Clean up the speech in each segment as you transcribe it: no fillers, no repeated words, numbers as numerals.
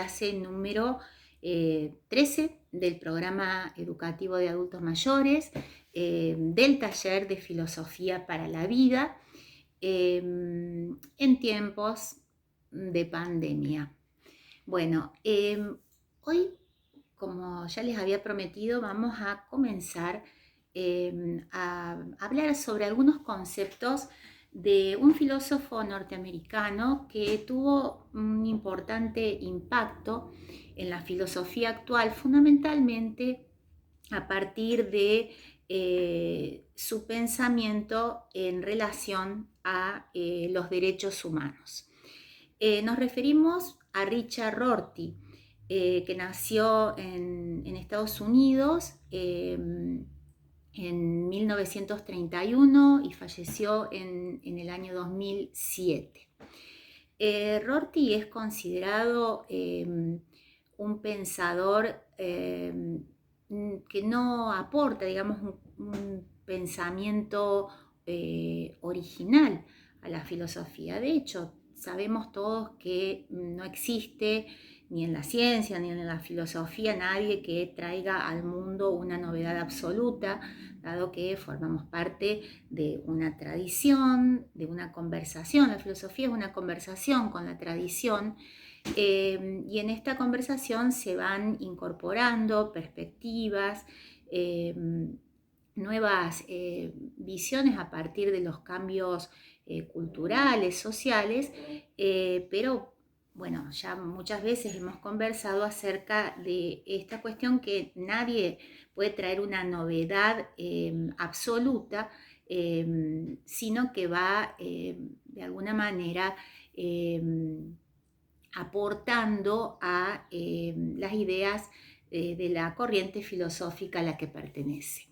clase número 13 del programa educativo de adultos mayores, del taller de filosofía para la vida en tiempos de pandemia. Bueno, hoy, como ya les había prometido, vamos a comenzar a hablar sobre algunos conceptos de un filósofo norteamericano que tuvo un importante impacto en la filosofía actual, fundamentalmente a partir de su pensamiento en relación a los derechos humanos. Nos referimos a Richard Rorty, que nació en Estados Unidos en 1931 y falleció en el año 2007. Rorty es considerado un pensador que no aporta, digamos, un pensamiento original a la filosofía. De hecho, sabemos todos que no existe ni en la ciencia ni en la filosofía nadie que traiga al mundo una novedad absoluta, dado que formamos parte de una tradición, de una conversación. La filosofía es una conversación con la tradición, y en esta conversación se van incorporando perspectivas, nuevas visiones a partir de los cambios culturales, sociales, pero bueno, ya muchas veces hemos conversado acerca de esta cuestión que nadie puede traer una novedad absoluta, sino que va de alguna manera aportando a las ideas de la corriente filosófica a la que pertenece.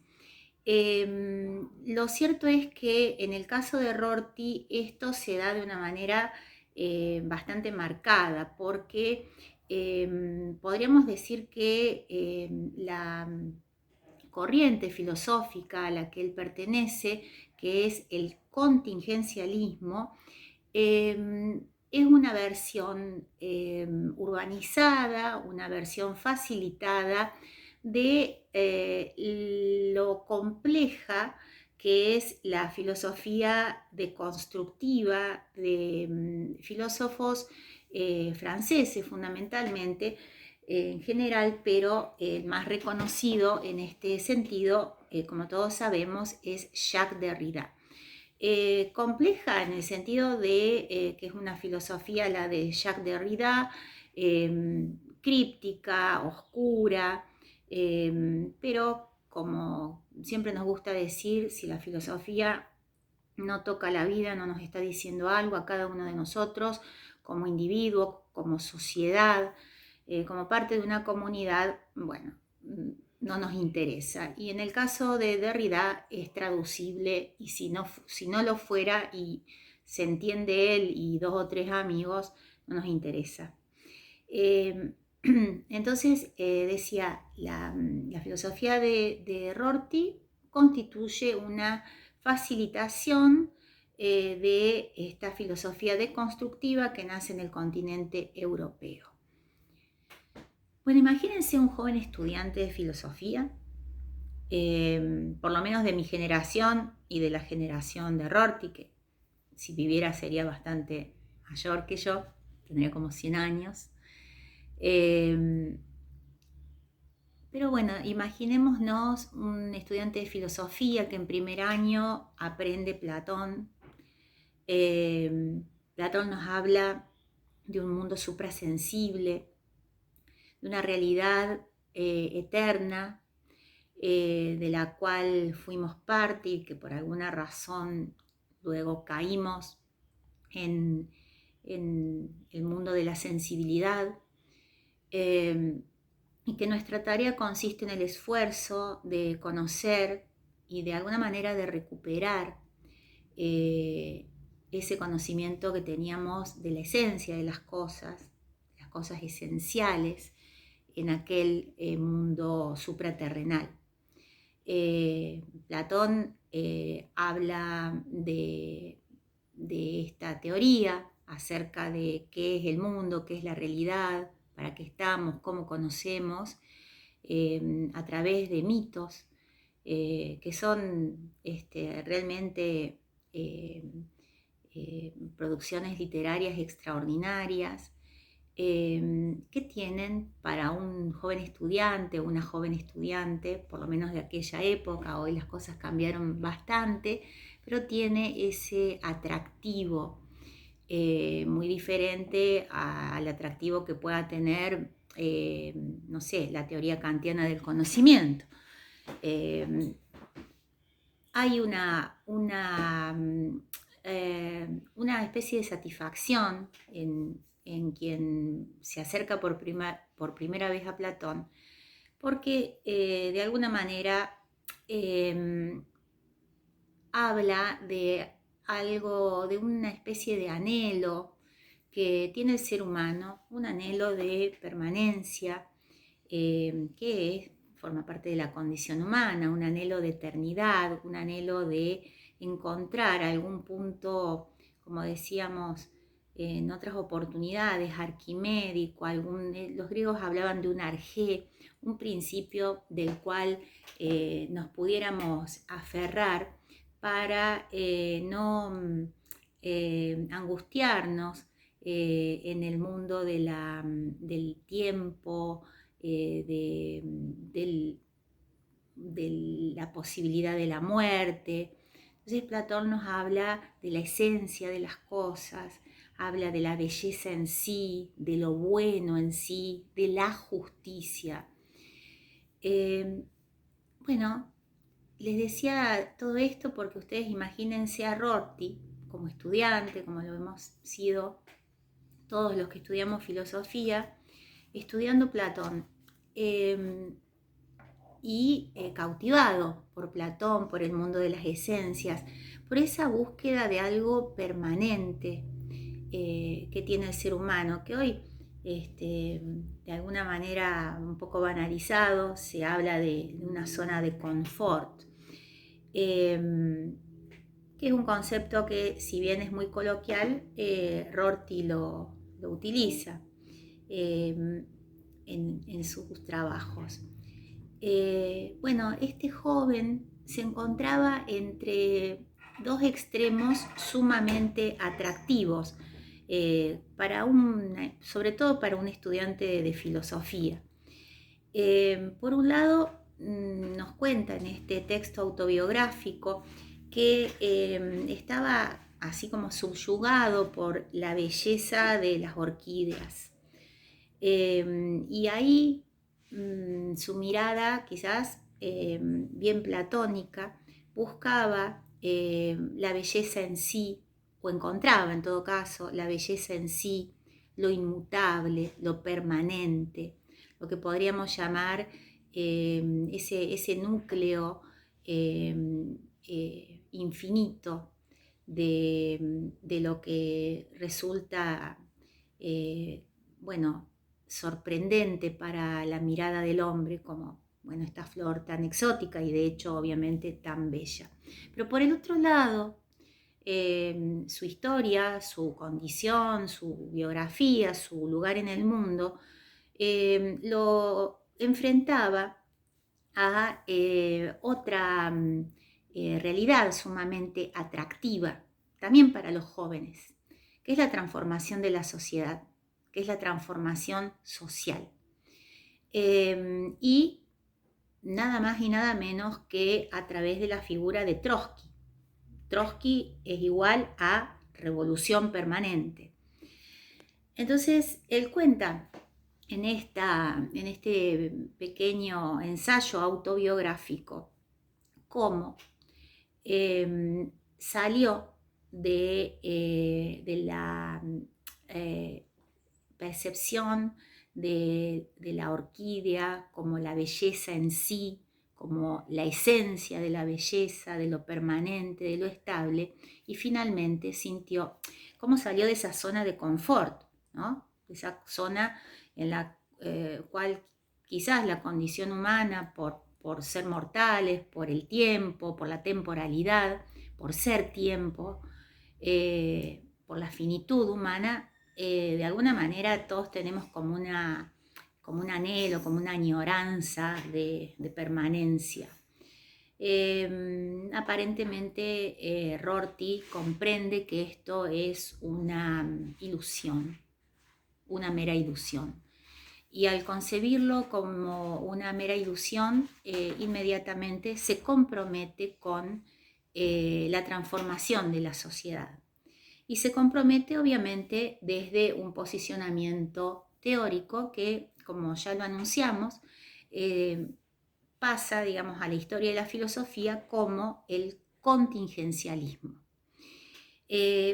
Lo cierto es que en el caso de Rorty esto se da de una manera bastante marcada, porque podríamos decir que la corriente filosófica a la que él pertenece, que es el contingencialismo, es una versión urbanizada, una versión facilitada de lo compleja que es la filosofía deconstructiva de filósofos franceses fundamentalmente, en general, pero el más reconocido en este sentido, como todos sabemos, es Jacques Derrida. Compleja en el sentido de que es una filosofía, la de Jacques Derrida, críptica, oscura, pero como siempre nos gusta decir, si la filosofía no toca la vida, no nos está diciendo algo a cada uno de nosotros, como individuo, como sociedad, como parte de una comunidad, bueno, no nos interesa. Y en el caso de Derrida es traducible, y si no lo fuera y se entiende él y dos o tres amigos, no nos interesa. Entonces decía, la filosofía de Rorty constituye una facilitación de esta filosofía deconstructiva que nace en el continente europeo. Bueno, imagínense un joven estudiante de filosofía, por lo menos de mi generación y de la generación de Rorty, que si viviera sería bastante mayor que yo, tendría como 100 años. Pero bueno, imaginémonos un estudiante de filosofía que en primer año aprende Platón. Platón nos habla de un mundo suprasensible, de una realidad eterna, de la cual fuimos parte y que por alguna razón luego caímos en el mundo de la sensibilidad, y que nuestra tarea consiste en el esfuerzo de conocer y de alguna manera de recuperar ese conocimiento que teníamos de la esencia de las cosas esenciales en aquel mundo supraterrenal. Platón habla de esta teoría acerca de qué es el mundo, qué es la realidad para qué estamos, cómo conocemos, a través de mitos que son realmente producciones literarias extraordinarias, que tienen para un joven estudiante o una joven estudiante, por lo menos de aquella época. Hoy las cosas cambiaron bastante, pero tiene ese atractivo muy diferente al atractivo que pueda tener, no sé, la teoría kantiana del conocimiento. Hay una especie de satisfacción en quien se acerca por primera vez a Platón, porque de alguna manera habla de algo, de una especie de anhelo que tiene el ser humano, un anhelo de permanencia, que forma parte de la condición humana, un anhelo de eternidad, un anhelo de encontrar algún punto, como decíamos en otras oportunidades, arquimédico, los griegos hablaban de un arjé, un principio del cual nos pudiéramos aferrar para no angustiarnos en el mundo del tiempo, de la posibilidad de la muerte. Entonces Platón nos habla de la esencia de las cosas, habla de la belleza en sí, de lo bueno en sí, de la justicia. Bueno, les decía todo esto porque ustedes imagínense a Rorty como estudiante, como lo hemos sido todos los que estudiamos filosofía, estudiando Platón y cautivado por Platón, por el mundo de las esencias, por esa búsqueda de algo permanente que tiene el ser humano, que hoy de alguna manera un poco banalizado se habla de una zona de confort, que es un concepto que, si bien es muy coloquial, Rorty lo utiliza en sus trabajos. Bueno, este joven se encontraba entre dos extremos sumamente atractivos, sobre todo para un estudiante de filosofía. Por un lado, nos cuenta en este texto autobiográfico que estaba así como subyugado por la belleza de las orquídeas. Y ahí su mirada, quizás bien platónica, buscaba la belleza en sí, o encontraba en todo caso la belleza en sí, lo inmutable, lo permanente, lo que podríamos llamar ese núcleo infinito de lo que resulta, bueno, sorprendente para la mirada del hombre, como, bueno, esta flor tan exótica y de hecho obviamente tan bella. Pero por el otro lado, su historia, su condición, su biografía, su lugar en el mundo, lo enfrentaba a otra realidad sumamente atractiva, también para los jóvenes, que es la transformación de la sociedad, que es la transformación social. Y nada más y nada menos que a través de la figura de Trotsky. Trotsky es igual a revolución permanente. Entonces, él cuenta en este pequeño ensayo autobiográfico cómo salió de la percepción de la orquídea como la belleza en sí, como la esencia de la belleza, de lo permanente, de lo estable, y finalmente sintió cómo salió de esa zona de confort, ¿no? Esa zona en la cual quizás la condición humana, por ser mortales, por el tiempo, por la temporalidad, por ser tiempo, por la finitud humana, de alguna manera todos tenemos como un anhelo, como una añoranza de permanencia. Aparentemente Rorty comprende que esto es una ilusión, una mera ilusión. Y al concebirlo como una mera ilusión, inmediatamente se compromete con la transformación de la sociedad. Y se compromete obviamente desde un posicionamiento teórico que, como ya lo anunciamos, pasa, digamos, a la historia de la filosofía como el contingencialismo.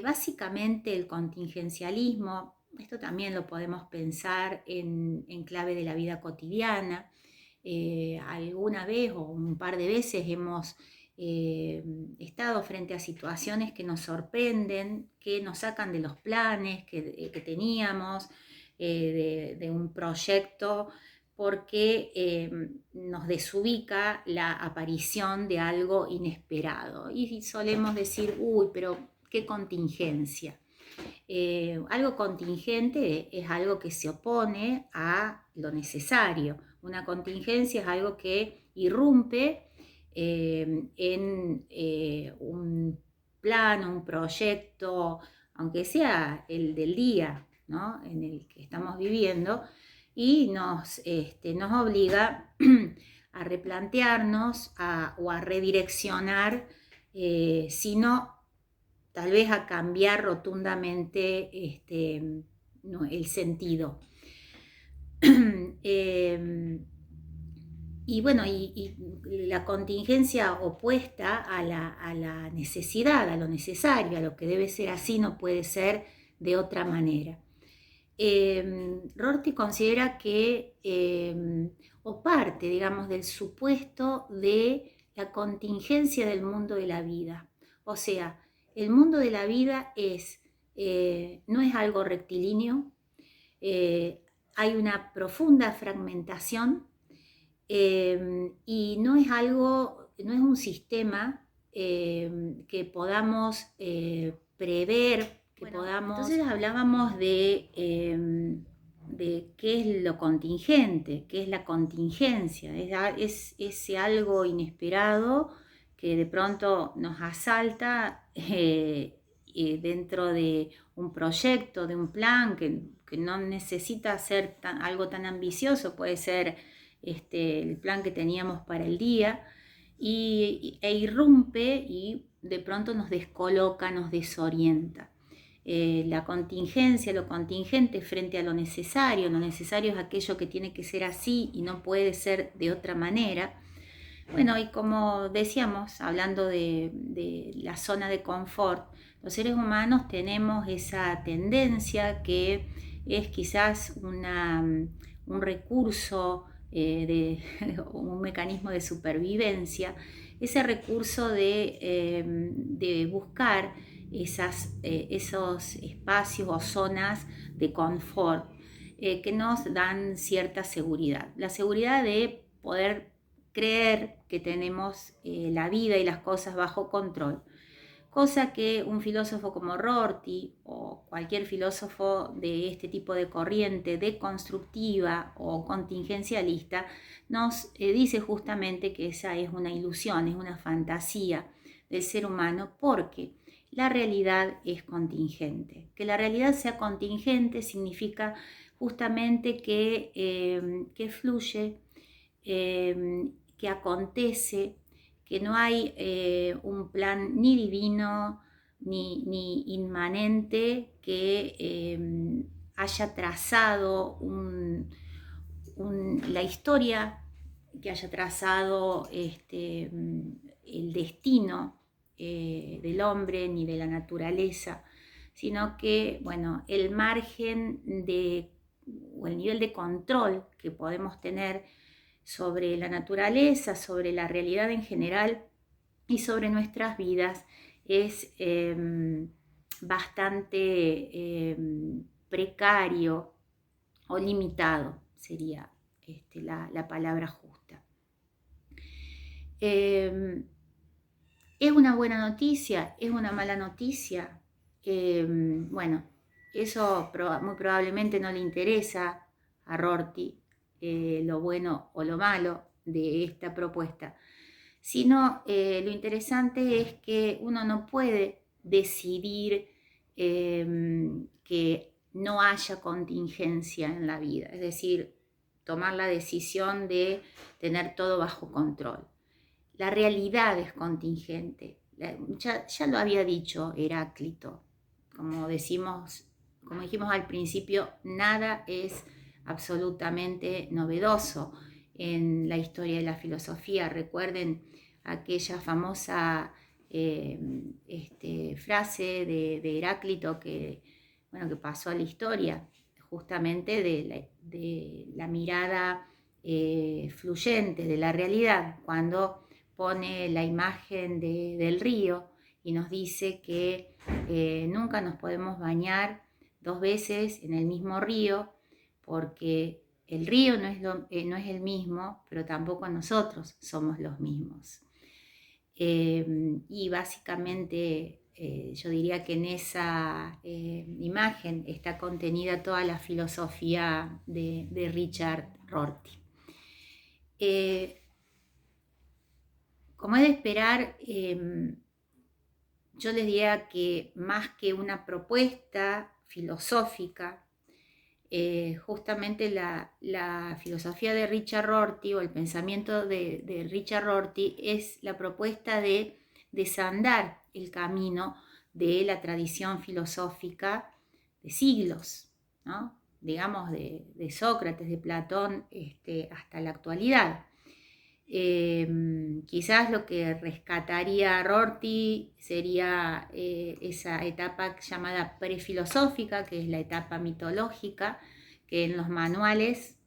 Básicamente el contingencialismo, esto también lo podemos pensar en clave de la vida cotidiana. Alguna vez o un par de veces hemos estado frente a situaciones que nos sorprenden, que nos sacan de los planes que teníamos, de un proyecto, porque nos desubica la aparición de algo inesperado. Y solemos decir, uy, pero qué contingencia. Algo contingente es algo que se opone a lo necesario. Una contingencia es algo que irrumpe en un plano, un proyecto, aunque sea el del día, ¿no?, en el que estamos viviendo, y nos obliga a replantearnos o a redireccionar, sino tal vez a cambiar rotundamente el sentido. Y bueno, y la contingencia opuesta a la necesidad, a lo necesario, a lo que debe ser así, no puede ser de otra manera. Rorty considera que, o parte, digamos, del supuesto de la contingencia del mundo de la vida. O sea, el mundo de la vida no es algo rectilíneo, hay una profunda fragmentación, y no es un sistema que podamos prever, que podamos... Entonces hablábamos de qué es lo contingente, qué es la contingencia, es ese algo inesperado que de pronto nos asalta dentro de un proyecto, de un plan que no necesita ser algo tan ambicioso, puede ser el plan que teníamos para el día, e irrumpe y de pronto nos descoloca, nos desorienta. La contingencia, lo contingente frente a lo necesario es aquello que tiene que ser así y no puede ser de otra manera. Bueno, y como decíamos, hablando de la zona de confort, los seres humanos tenemos esa tendencia que es quizás un recurso, un mecanismo de supervivencia, ese recurso de buscar esos espacios o zonas de confort que nos dan cierta seguridad. La seguridad de poder creer que tenemos la vida y las cosas bajo control, cosa que un filósofo como Rorty o cualquier filósofo de este tipo de corriente deconstructiva o contingencialista nos dice justamente que esa es una ilusión, es una fantasía del ser humano, porque la realidad es contingente. Que la realidad sea contingente significa justamente que fluye, que acontece, que no hay un plan ni divino ni inmanente que haya trazado la historia, que haya trazado el destino del hombre ni de la naturaleza, sino que, bueno, el margen o el nivel de control que podemos tener sobre la naturaleza, sobre la realidad en general y sobre nuestras vidas es bastante precario o limitado, sería la palabra justa. ¿Es una buena noticia? ¿Es una mala noticia? Bueno, eso muy probablemente no le interesa a Rorty, lo bueno o lo malo de esta propuesta, sino lo interesante es que uno no puede decidir que no haya contingencia en la vida, es decir, tomar la decisión de tener todo bajo control. La realidad es contingente. Ya lo había dicho Heráclito, como dijimos al principio, nada es absolutamente novedoso en la historia de la filosofía. Recuerden aquella famosa frase de Heráclito que pasó a la historia, justamente de la mirada fluyente de la realidad, cuando pone la imagen del río y nos dice que nunca nos podemos bañar 2 veces en el mismo río, porque el río no es el mismo, pero tampoco nosotros somos los mismos. Y básicamente yo diría que en esa imagen está contenida toda la filosofía de Richard Rorty. Como es de esperar, yo les diría que más que una propuesta filosófica, justamente la filosofía de Richard Rorty o el pensamiento de Richard Rorty es la propuesta de desandar el camino de la tradición filosófica de siglos, ¿no? Digamos de Sócrates, de Platón, hasta la actualidad. Quizás lo que rescataría a Rorty sería esa etapa llamada prefilosófica, que es la etapa mitológica, que en los manuales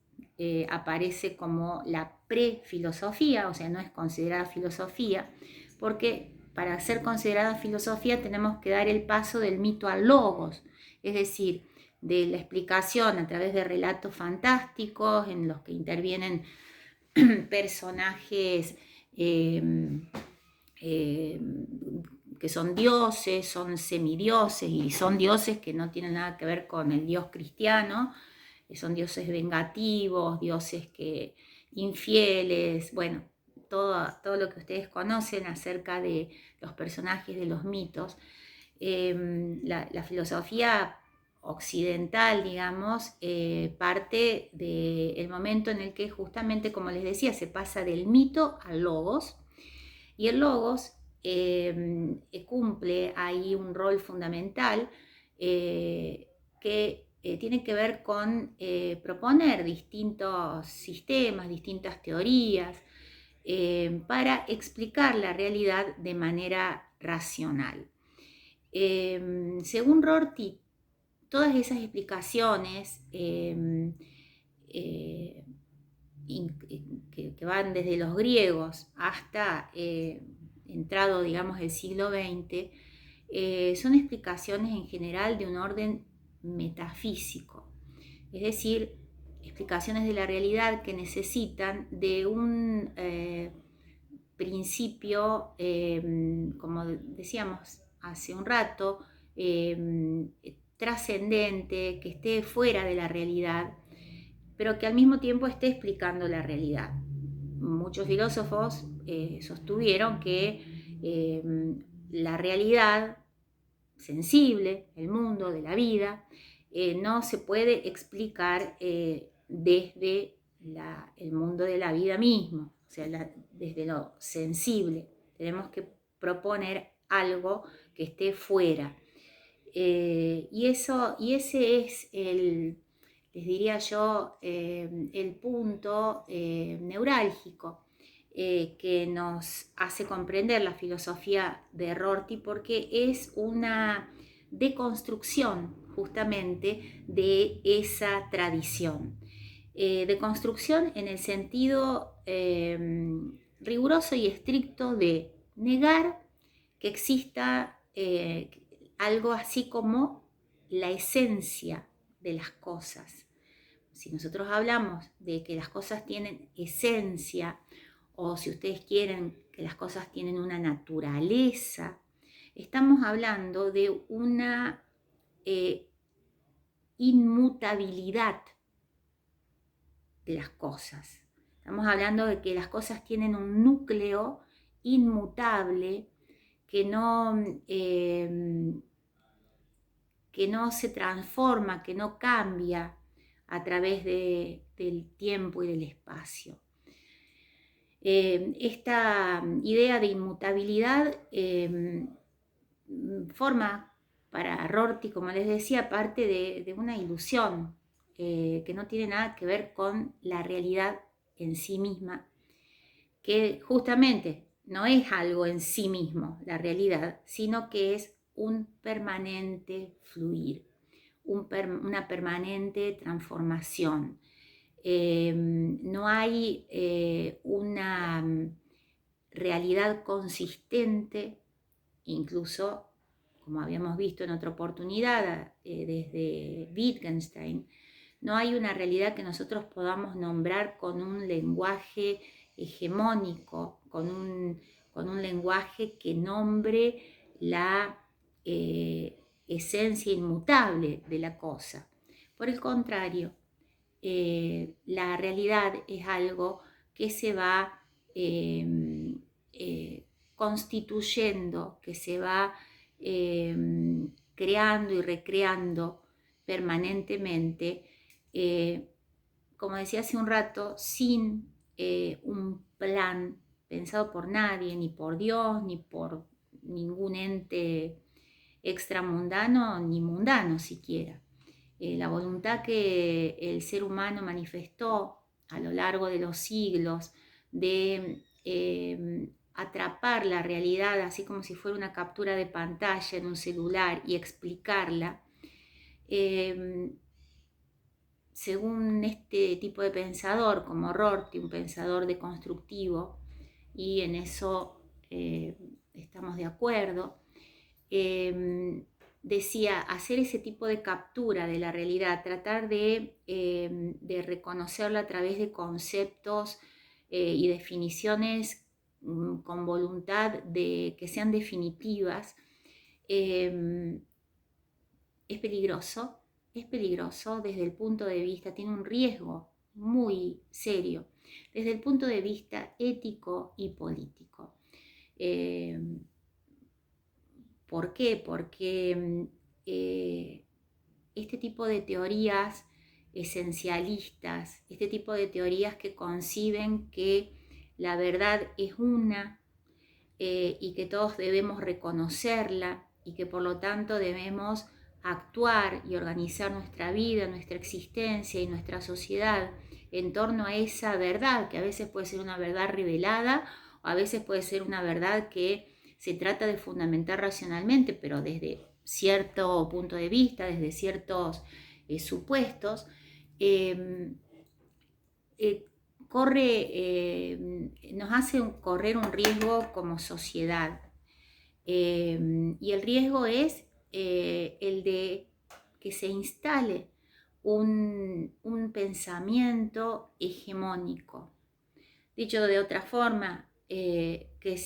aparece como la prefilosofía, o sea, no es considerada filosofía, porque para ser considerada filosofía tenemos que dar el paso del mito al logos, es decir, de la explicación a través de relatos fantásticos en los que intervienen personajes que son dioses, son semidioses y son dioses que no tienen nada que ver con el Dios cristiano, son dioses vengativos, dioses infieles, bueno, todo lo que ustedes conocen acerca de los personajes de los mitos. La filosofía occidental, digamos, parte del momento en el que justamente, como les decía, se pasa del mito al logos, y el logos cumple ahí un rol fundamental que tiene que ver con proponer distintos sistemas, distintas teorías, para explicar la realidad de manera racional. Según Rorty, todas esas explicaciones que van desde los griegos hasta entrado, digamos, el siglo XX, son explicaciones en general de un orden metafísico, es decir, explicaciones de la realidad que necesitan de un principio, como decíamos hace un rato, trascendente, que esté fuera de la realidad, pero que al mismo tiempo esté explicando la realidad. Muchos filósofos sostuvieron que la realidad sensible, el mundo de la vida, no se puede explicar desde el mundo de la vida mismo, o sea, desde lo sensible. Tenemos que proponer algo que esté fuera. Y ese es les diría yo, el punto neurálgico que nos hace comprender la filosofía de Rorty, porque es una deconstrucción justamente de esa tradición. Deconstrucción en el sentido riguroso y estricto de negar que exista algo así como la esencia de las cosas. Si nosotros hablamos de que las cosas tienen esencia, o si ustedes quieren que las cosas tienen una naturaleza, estamos hablando de una inmutabilidad de las cosas. Estamos hablando de que las cosas tienen un núcleo inmutable que no se transforma, que no cambia a través del tiempo y del espacio. Esta idea de inmutabilidad forma para Rorty, como les decía, parte de una ilusión que no tiene nada que ver con la realidad en sí misma, que justamente no es algo en sí mismo, la realidad, sino que es un permanente fluir, una permanente transformación. No hay una realidad consistente, incluso como habíamos visto en otra oportunidad desde Wittgenstein, no hay una realidad que nosotros podamos nombrar con un lenguaje hegemónico, con un lenguaje que nombre la esencia inmutable de la cosa. Por el contrario, la realidad es algo que se va constituyendo, que se va creando y recreando permanentemente, como decía hace un rato, sin un plan pensado por nadie, ni por Dios, ni por ningún ente extramundano, ni mundano siquiera. La voluntad que el ser humano manifestó a lo largo de los siglos de atrapar la realidad así como si fuera una captura de pantalla en un celular y explicarla, según este tipo de pensador como Rorty, un pensador deconstructivo, y en eso estamos de acuerdo, decía, hacer ese tipo de captura de la realidad, tratar de reconocerla a través de conceptos y definiciones con voluntad de que sean definitivas, es peligroso desde el punto de vista, tiene un riesgo muy serio desde el punto de vista ético y político. ¿Por qué? Porque este tipo de teorías esencialistas, este tipo de teorías que conciben que la verdad es una y que todos debemos reconocerla y que por lo tanto debemos actuar y organizar nuestra vida, nuestra existencia y nuestra sociedad en torno a esa verdad, que a veces puede ser una verdad revelada o a veces puede ser una verdad que se trata de fundamentar racionalmente, pero desde cierto punto de vista, desde ciertos supuestos, nos hace correr un riesgo como sociedad. Y el riesgo es el de que se instale un pensamiento hegemónico. Dicho de otra forma, que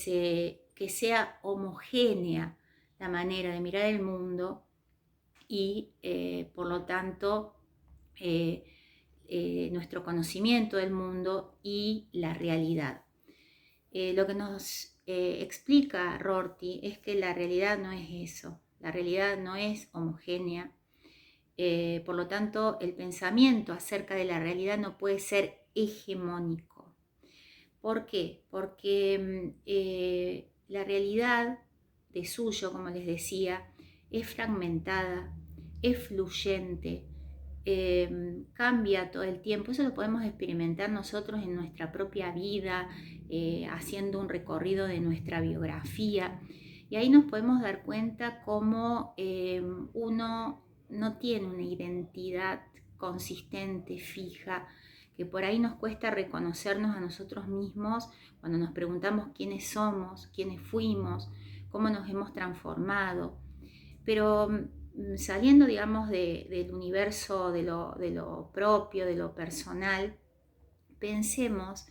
sea homogénea la manera de mirar el mundo y por lo tanto nuestro conocimiento del mundo y la realidad. Lo que nos explica Rorty es que la realidad no es eso, la realidad no es homogénea, por lo tanto el pensamiento acerca de la realidad no puede ser hegemónico. ¿Por qué? Porque la realidad de suyo, como les decía, es fragmentada, es fluyente, cambia todo el tiempo. Eso lo podemos experimentar nosotros en nuestra propia vida, haciendo un recorrido de nuestra biografía. Y ahí nos podemos dar cuenta cómo uno no tiene una identidad consistente, fija, que por ahí nos cuesta reconocernos a nosotros mismos cuando nos preguntamos quiénes somos, quiénes fuimos, cómo nos hemos transformado. Pero saliendo, digamos, del universo de lo propio, de lo personal, pensemos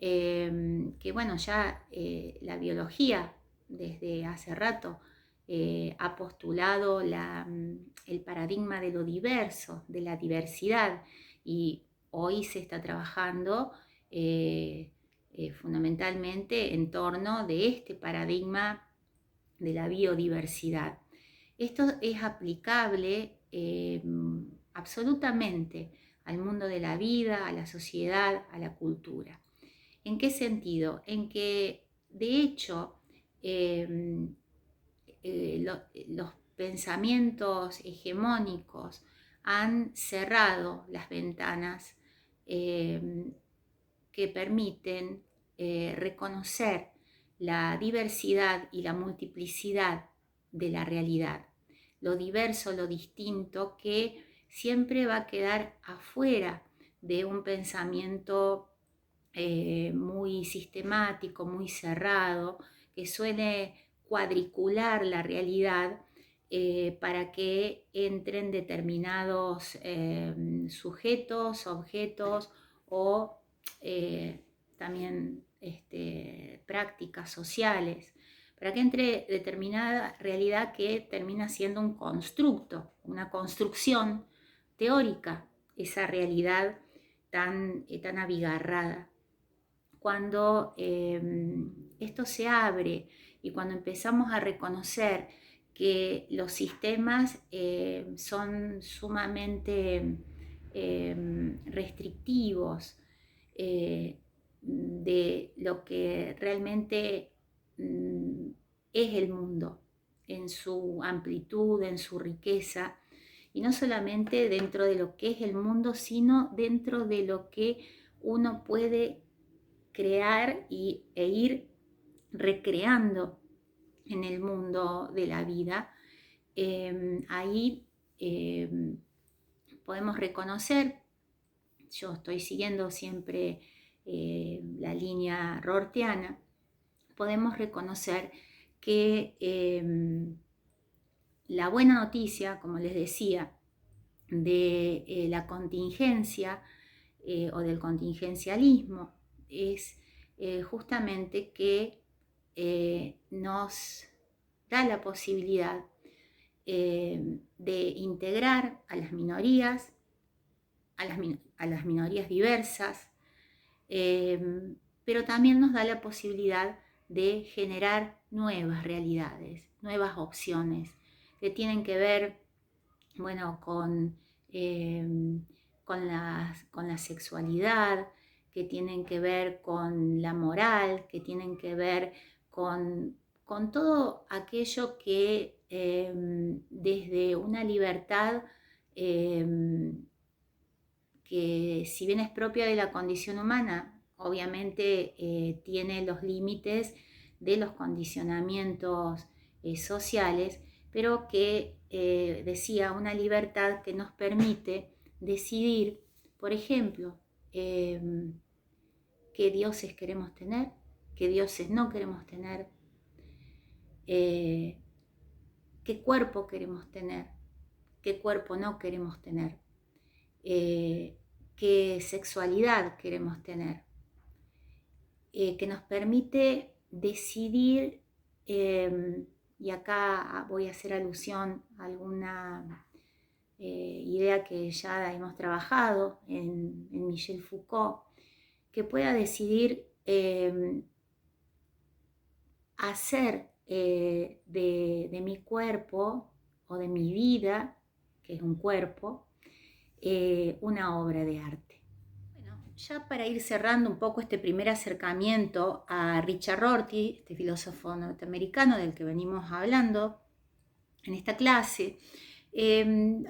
que, bueno, ya la biología desde hace rato ha postulado el paradigma de lo diverso, de la diversidad, y hoy se está trabajando fundamentalmente en torno de este paradigma de la biodiversidad. Esto es aplicable absolutamente al mundo de la vida, a la sociedad, a la cultura. ¿En qué sentido? En que, de hecho, los pensamientos hegemónicos han cerrado las ventanas que permiten reconocer la diversidad y la multiplicidad de la realidad, lo diverso, lo distinto, que siempre va a quedar afuera de un pensamiento muy sistemático, muy cerrado, que suele cuadricular la realidad para que entren determinados sujetos, objetos o también prácticas sociales, para que entre determinada realidad que termina siendo un constructo, una construcción teórica, esa realidad tan abigarrada. Cuando esto se abre y cuando empezamos a reconocer que los sistemas son sumamente restrictivos de lo que realmente es el mundo en su amplitud, en su riqueza, y no solamente dentro de lo que es el mundo, sino dentro de lo que uno puede crear e ir recreando en el mundo de la vida. Ahí podemos reconocer, yo estoy siguiendo siempre la línea rortiana, podemos reconocer que la buena noticia, como les decía, de la contingencia o del contingencialismo es justamente que nos da la posibilidad de integrar a las minorías, a las minorías diversas, pero también nos da la posibilidad de generar nuevas realidades, nuevas opciones que tienen que ver, bueno, con la sexualidad, que tienen que ver con la moral, que tienen que ver con todo aquello que desde una libertad que, si bien es propia de la condición humana, obviamente tiene los límites de los condicionamientos sociales, pero que decía una libertad que nos permite decidir, por ejemplo, qué dioses queremos tener, qué dioses no queremos tener, qué cuerpo queremos tener, qué cuerpo no queremos tener, qué sexualidad queremos tener, que nos permite decidir, y acá voy a hacer alusión a alguna idea que ya hemos trabajado en Michel Foucault, que pueda decidir hacer de mi cuerpo o de mi vida, que es un cuerpo, una obra de arte. Bueno, ya para ir cerrando un poco este primer acercamiento a Richard Rorty, este filósofo norteamericano del que venimos hablando en esta clase,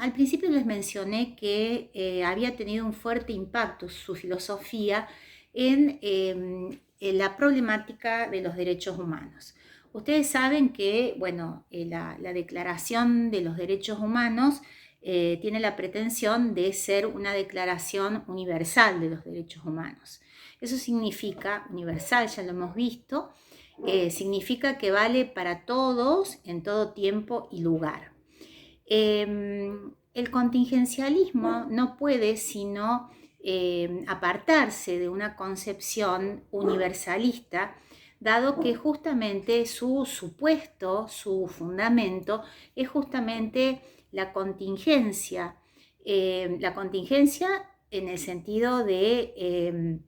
al principio les mencioné que había tenido un fuerte impacto su filosofía en la problemática de los derechos humanos. Ustedes saben que, bueno, la Declaración de los Derechos Humanos tiene la pretensión de ser una declaración universal de los derechos humanos. Eso significa, universal, ya lo hemos visto, significa que vale para todos en todo tiempo y lugar. El contingencialismo no puede sino apartarse de una concepción universalista dado que justamente su supuesto, su fundamento, es justamente la contingencia. La contingencia en el sentido de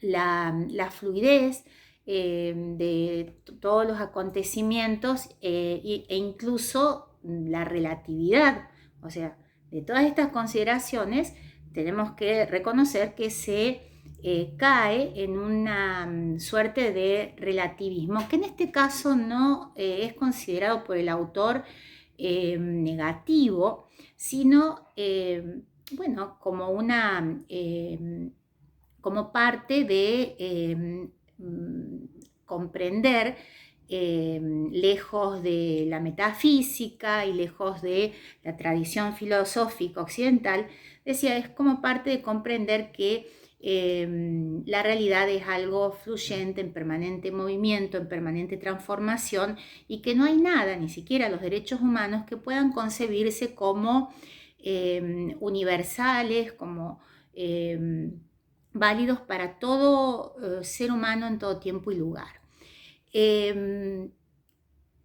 la fluidez de todos los acontecimientos e incluso la relatividad. O sea, de todas estas consideraciones tenemos que reconocer que se cae en una suerte de relativismo, que en este caso no es considerado por el autor negativo, sino bueno, como una como parte de comprender, lejos de la metafísica y lejos de la tradición filosófica occidental, decía, es como parte de comprender que la realidad es algo fluyente, en permanente movimiento, en permanente transformación, y que no hay nada, ni siquiera los derechos humanos, que puedan concebirse como universales, como válidos para todo ser humano en todo tiempo y lugar.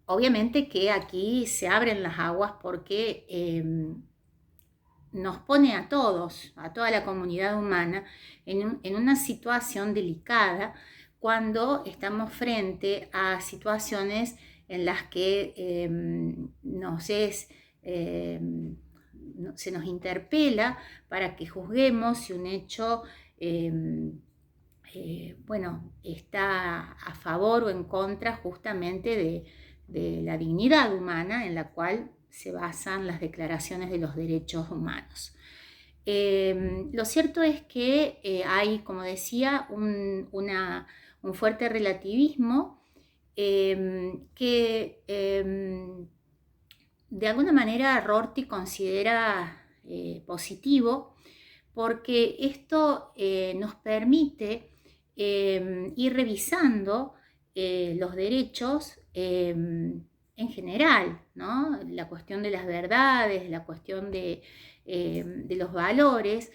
Obviamente que aquí se abren las aguas porque nos pone a todos, a toda la comunidad humana, en una situación delicada cuando estamos frente a situaciones en las que se nos interpela para que juzguemos si un hecho bueno, está a favor o en contra justamente de la dignidad humana en la cual se basan las declaraciones de los derechos humanos. Lo cierto es que hay, como decía, un fuerte relativismo que de alguna manera Rorty considera positivo, porque esto nos permite ir revisando los derechos en general, ¿no? La cuestión de las verdades, la cuestión de los valores,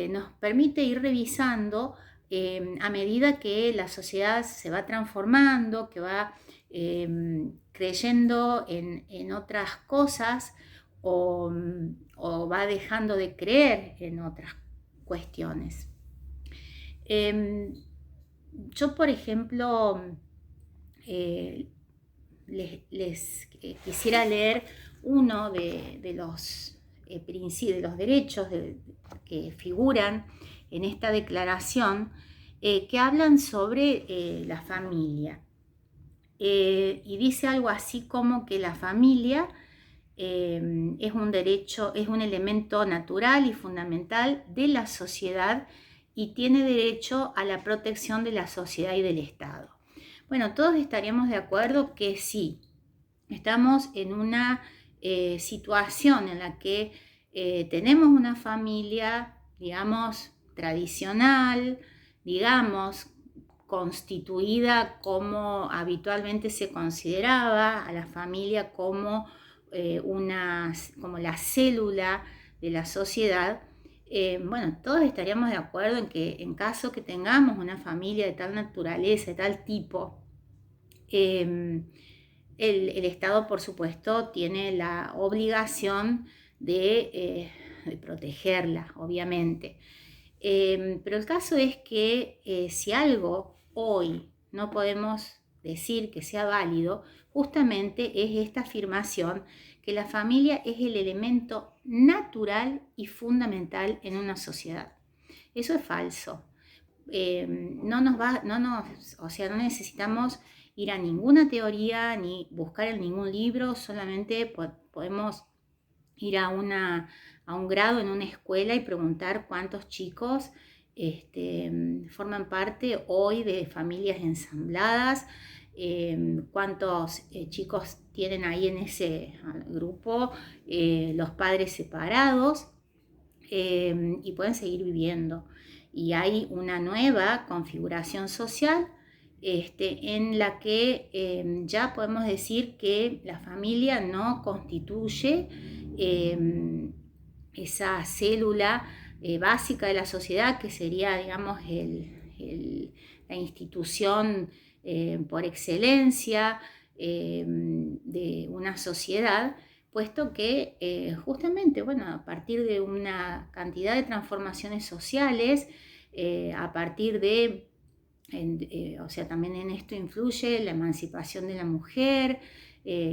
nos permite ir revisando a medida que la sociedad se va transformando, que va creyendo en otras cosas o va dejando de creer en otras cuestiones. Yo, por ejemplo, les quisiera leer uno de los derechos que figuran en esta declaración, que hablan sobre la familia. Y dice algo así como que la familia es un derecho, es un elemento natural y fundamental de la sociedad y tiene derecho a la protección de la sociedad y del Estado. Bueno, todos estaríamos de acuerdo que sí, estamos en una situación en la que tenemos una familia, digamos, tradicional, digamos, constituida como habitualmente se consideraba a la familia como como la célula de la sociedad. Bueno, todos estaríamos de acuerdo en que en caso que tengamos una familia de tal naturaleza, de tal tipo, el Estado, por supuesto, tiene la obligación de protegerla, obviamente. Pero el caso es que si algo hoy no podemos decir que sea válido, justamente es esta afirmación que la familia es el elemento natural y fundamental en una sociedad. Eso es falso. No necesitamos ir a ninguna teoría ni buscar en ningún libro, solamente podemos ir a un grado en una escuela y preguntar cuántos chicos forman parte hoy de familias ensambladas, cuántos chicos tienen ahí en ese grupo los padres separados, y pueden seguir viviendo. Y hay una nueva configuración social en la que ya podemos decir que la familia no constituye esa célula básica de la sociedad, que sería, digamos, la institución por excelencia de una sociedad, puesto que justamente, bueno, a partir de una cantidad de transformaciones sociales, a partir de, o sea, también en esto influye la emancipación de la mujer,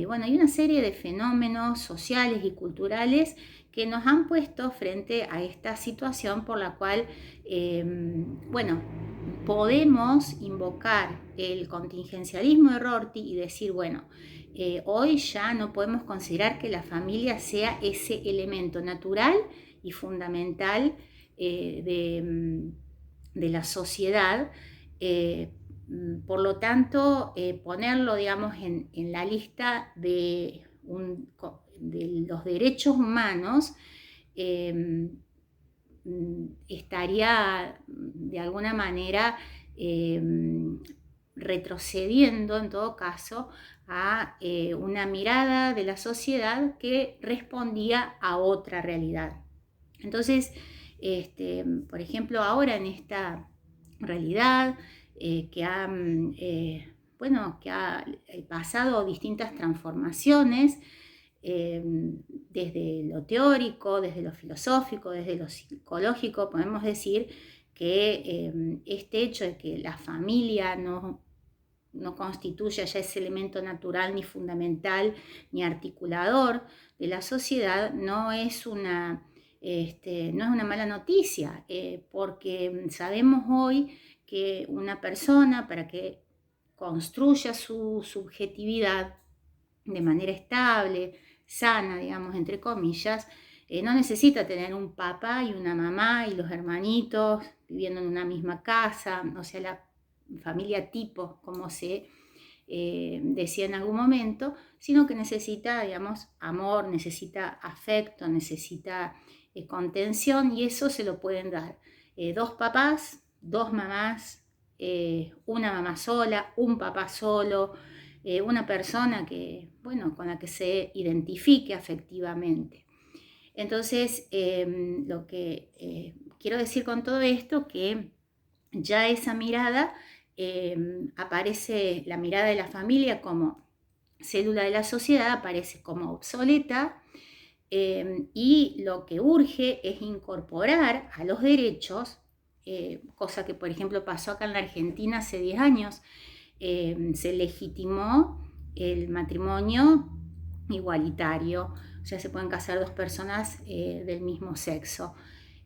bueno, hay una serie de fenómenos sociales y culturales que nos han puesto frente a esta situación por la cual, bueno, podemos invocar el contingencialismo de Rorty y decir, bueno, hoy ya no podemos considerar que la familia sea ese elemento natural y fundamental de la sociedad. Por lo tanto, ponerlo, digamos, en la lista de los derechos humanos estaría de alguna manera retrocediendo en todo caso a una mirada de la sociedad que respondía a otra realidad. Entonces, por ejemplo, ahora en esta realidad que ha pasado distintas transformaciones, desde lo teórico, desde lo filosófico, desde lo psicológico, podemos decir que este hecho de que la familia no constituya ya ese elemento natural ni fundamental ni articulador de la sociedad no es una mala noticia, porque sabemos hoy que una persona, para que construya su subjetividad de manera estable, sana, digamos, entre comillas, no necesita tener un papá y una mamá y los hermanitos viviendo en una misma casa, o sea, la familia tipo, como se decía en algún momento, sino que necesita, digamos, amor, necesita afecto, necesita contención, y eso se lo pueden dar dos papás, dos mamás, una mamá sola, un papá solo, una persona que, bueno, con la que se identifique afectivamente. Entonces, lo que quiero decir con todo esto, que ya esa mirada aparece, la mirada de la familia como célula de la sociedad, aparece como obsoleta, y lo que urge es incorporar a los derechos, cosa que por ejemplo pasó acá en la Argentina hace 10 años, se legitimó el matrimonio igualitario, o sea, se pueden casar dos personas del mismo sexo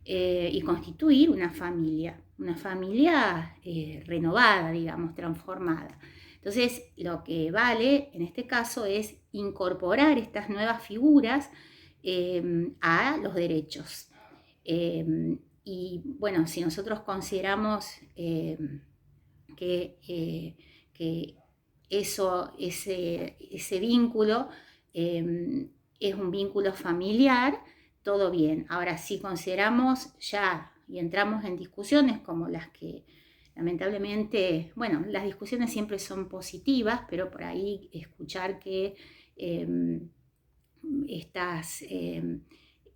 y constituir una familia renovada, digamos, transformada. Entonces, lo que vale en este caso es incorporar estas nuevas figuras a los derechos. Y bueno, si nosotros consideramos que ese vínculo es un vínculo familiar, todo bien. Ahora, si consideramos ya y entramos en discusiones como las que lamentablemente, bueno, las discusiones siempre son positivas, pero por ahí escuchar que estas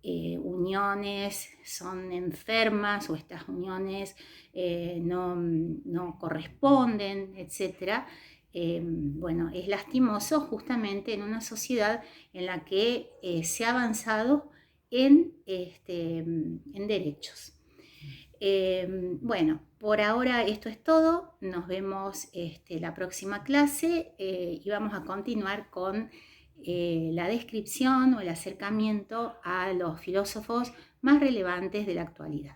uniones son enfermas o estas uniones no corresponden, etc. Bueno, es lastimoso justamente en una sociedad en la que se ha avanzado en derechos. Bueno, por ahora esto es todo. Nos vemos la próxima clase y vamos a continuar con la descripción o el acercamiento a los filósofos más relevantes de la actualidad.